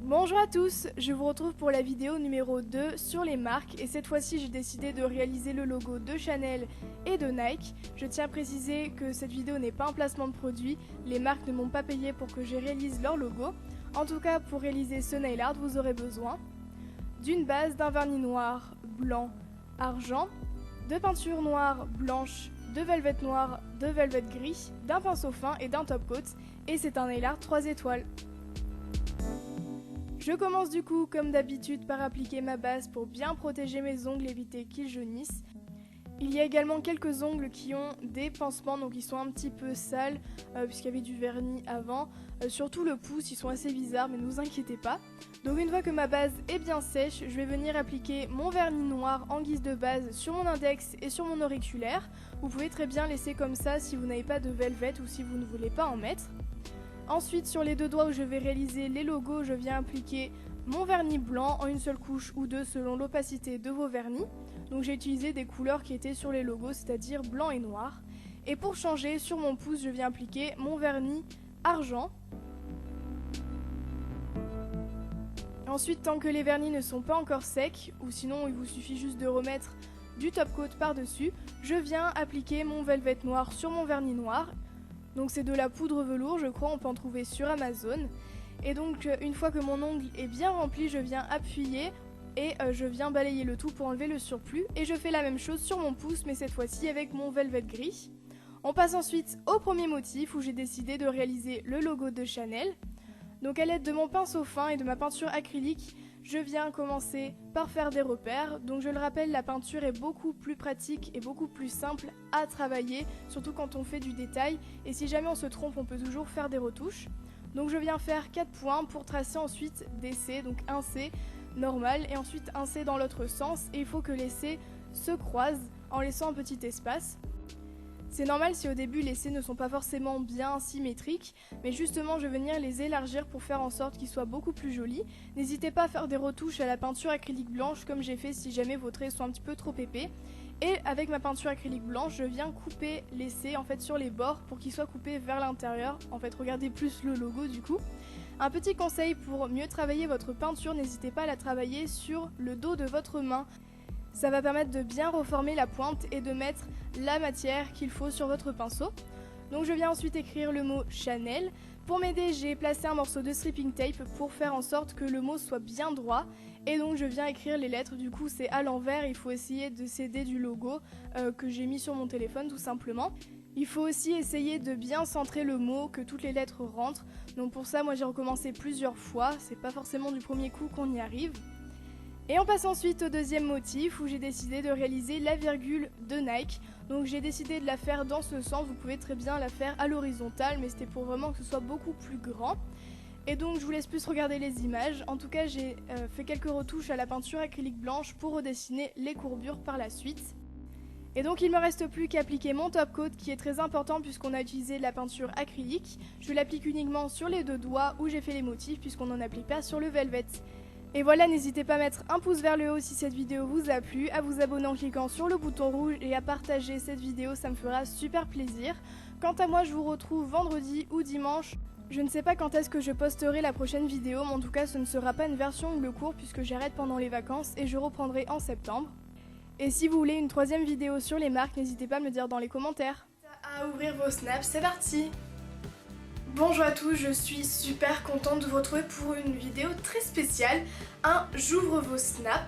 Bonjour à tous, je vous retrouve pour la vidéo numéro 2 sur les marques et cette fois-ci j'ai décidé de réaliser le logo de Chanel et de Nike. Je tiens à préciser que cette vidéo n'est pas un placement de produit, les marques ne m'ont pas payé pour que je réalise leur logo. En tout cas, pour réaliser ce nail art, vous aurez besoin d'une base, d'un vernis noir, blanc, argent, de peinture noire, blanche, de velvet noir, de velvet gris, d'un pinceau fin et d'un top coat et c'est un nail art 3 étoiles. Je commence du coup comme d'habitude par appliquer ma base pour bien protéger mes ongles et éviter qu'ils jaunissent. Il y a également quelques ongles qui ont des pansements, donc ils sont un petit peu sales puisqu'il y avait du vernis avant. Surtout le pouce, ils sont assez bizarres mais ne vous inquiétez pas. Donc une fois que ma base est bien sèche, je vais venir appliquer mon vernis noir en guise de base sur mon index et sur mon auriculaire. Vous pouvez très bien laisser comme ça si vous n'avez pas de velvet ou si vous ne voulez pas en mettre. Ensuite, sur les deux doigts où je vais réaliser les logos, je viens appliquer mon vernis blanc en une seule couche ou deux selon l'opacité de vos vernis. Donc j'ai utilisé des couleurs qui étaient sur les logos, c'est-à-dire blanc et noir. Et pour changer, sur mon pouce, je viens appliquer mon vernis argent. Ensuite, tant que les vernis ne sont pas encore secs, ou sinon il vous suffit juste de remettre du top coat par-dessus, je viens appliquer mon velvet noir sur mon vernis noir. Donc c'est de la poudre velours, je crois, on peut en trouver sur Amazon. Et donc une fois que mon ongle est bien rempli, je viens appuyer et je viens balayer le tout pour enlever le surplus. Et je fais la même chose sur mon pouce, mais cette fois-ci avec mon velvet gris. On passe ensuite au premier motif où j'ai décidé de réaliser le logo de Chanel. Donc à l'aide de mon pinceau fin et de ma peinture acrylique, je viens commencer par faire des repères. Donc je le rappelle, la peinture est beaucoup plus pratique et beaucoup plus simple à travailler, surtout quand on fait du détail. Et si jamais on se trompe, on peut toujours faire des retouches. Donc je viens faire 4 points pour tracer ensuite des C, donc un C normal et ensuite un C dans l'autre sens. Et il faut que les C se croisent en laissant un petit espace. C'est normal si au début les C ne sont pas forcément bien symétriques, mais justement je vais venir les élargir pour faire en sorte qu'ils soient beaucoup plus jolis. N'hésitez pas à faire des retouches à la peinture acrylique blanche comme j'ai fait si jamais vos traits sont un petit peu trop épais. Et avec ma peinture acrylique blanche, je viens couper les C en fait sur les bords pour qu'ils soient coupés vers l'intérieur. En fait, regardez plus le logo du coup. Un petit conseil pour mieux travailler votre peinture, n'hésitez pas à la travailler sur le dos de votre main. Ça va permettre de bien reformer la pointe et de mettre la matière qu'il faut sur votre pinceau. Donc je viens ensuite écrire le mot Chanel. Pour m'aider, j'ai placé un morceau de stripping tape pour faire en sorte que le mot soit bien droit. Et donc je viens écrire les lettres, du coup c'est à l'envers, il faut essayer de s'aider du logo que j'ai mis sur mon téléphone tout simplement. Il faut aussi essayer de bien centrer le mot, que toutes les lettres rentrent. Donc pour ça, moi j'ai recommencé plusieurs fois, c'est pas forcément du premier coup qu'on y arrive. Et on passe ensuite au deuxième motif où j'ai décidé de réaliser la virgule de Nike. Donc j'ai décidé de la faire dans ce sens, vous pouvez très bien la faire à l'horizontale, mais c'était pour vraiment que ce soit beaucoup plus grand. Et donc je vous laisse plus regarder les images. En tout cas j'ai fait quelques retouches à la peinture acrylique blanche pour redessiner les courbures par la suite. Et donc il ne me reste plus qu'à appliquer mon top coat qui est très important puisqu'on a utilisé la peinture acrylique. Je l'applique uniquement sur les deux doigts où j'ai fait les motifs puisqu'on n'en applique pas sur le velvet. Et voilà, n'hésitez pas à mettre un pouce vers le haut si cette vidéo vous a plu, à vous abonner en cliquant sur le bouton rouge et à partager cette vidéo, ça me fera super plaisir. Quant à moi, je vous retrouve vendredi ou dimanche. Je ne sais pas quand est-ce que je posterai la prochaine vidéo, mais en tout cas ce ne sera pas une version ongle court puisque j'arrête pendant les vacances et je reprendrai en septembre. Et si vous voulez une troisième vidéo sur les marques, n'hésitez pas à me le dire dans les commentaires. À ouvrir vos snaps, c'est parti! Bonjour à tous, je suis super contente de vous retrouver pour une vidéo très spéciale, un j'ouvre vos snaps.